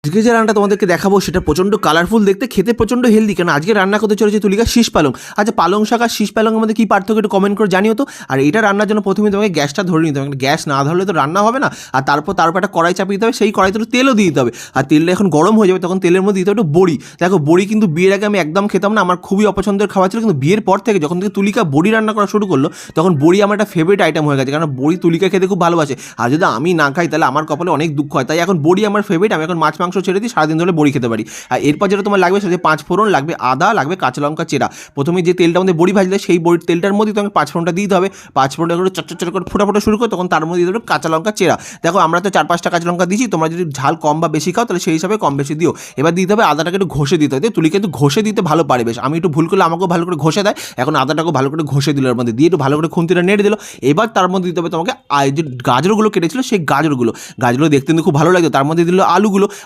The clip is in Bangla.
আজকে যে রান্নাটা তোমাদেরকে দেখাবো সেটা প্রচণ্ড কালারফুল দেখতে, খেতে প্রচণ্ড হেলদি। কারণ আজকে রান্না করতে চলেছে তুলিকা শীষ পালং। আচ্ছা, পালং শাক আর শীষ পালংয়ের মধ্যে কী পার্থক্য একটু কমেন্ট করে জানিও তো। আর এটা রান্নার জন্য প্রথমে তোমাকে গ্যাসটা ধরে নিতে হবে, গ্যাস না ধরলে তো রান্না হবে না। আর তারপর একটা কড়াই চাপিয়ে দিতে হবে, সেই কড়াইতে একটু তেলও দিয়ে দিতে হবে। আর তেলটা এখন গরম হয়ে যাবে, তখন তেলের মধ্যে দিতে হবে একটু বড়ি। দেখো, বড়ি কিন্তু বিয়ের আগে আমি একদম খেতাম না, আমার খুবই অপছন্দের খাবার ছিল। কিন্তু বিয়ের পর থেকে যখন থেকে তুলিকা বড়ি রান্না করা শুরু করলো, তখন বড়ি আমার একটা ফেভারিট আইটেম হয়ে গেছে। কারণ বড়ি তুলিকা খেতে খুব ভালোবাসে, আর যদি আমি না খাই তাহলে আমার কপালে অনেক দুঃখ হয়। তাই এখন বড়ি আমার ফেভারিট। আমি এখন মাছ মাংস ছেড়ে দিই, সারাদিন ধরে বড়ি খেতে পারি। আর এরপর যেটা তোমার লাগবে সেটা 5 ফোড়ন লাগবে, আদা লাগবে, কাঁচা লঙ্কা চেরা। প্রথমে যে তেলটা আমাদের বড়ি ভাজলে সেই বড়ির তেলটার মধ্যে তোমাকে 5 ফোড়নটা দিতে হবে। 5 ফোড়নটা করে চট করে ফোটা শুরু করে, তখন তার মধ্যে দিতে হবে কাঁচা লঙ্কা চেরা। দেখো, আমরা তো 4-5টা কাঁচা লঙ্কা দিচ্ছি, তোমরা যদি ঝাল কম বা বেশি খাও তাহলে সেই হিসাবে কম বেশি দিও। এবার দিতে হবে আদাটাকে একটু ঘষে দিতে হবে। তুলি কিন্তু ঘষে দিতে ভালো পারে বেশ, আমি একটু ভুল করলে আমাকেও ভালো করে ঘষে দেয়। এখন আদাটাকেও ভালো করে ঘষে দিল, এর মধ্যে দিয়ে একটু ভালো করে খুন্তিটা নেড়ে দিল। এবার তার মধ্যে দিতে হবে তোমাকে যে গাজরগুলো কেটেছিল সেই গাজরগুলো দেখতে কিন্তু খুব ভালো লাগতো। তার মধ্যে দিল আলুগুলো।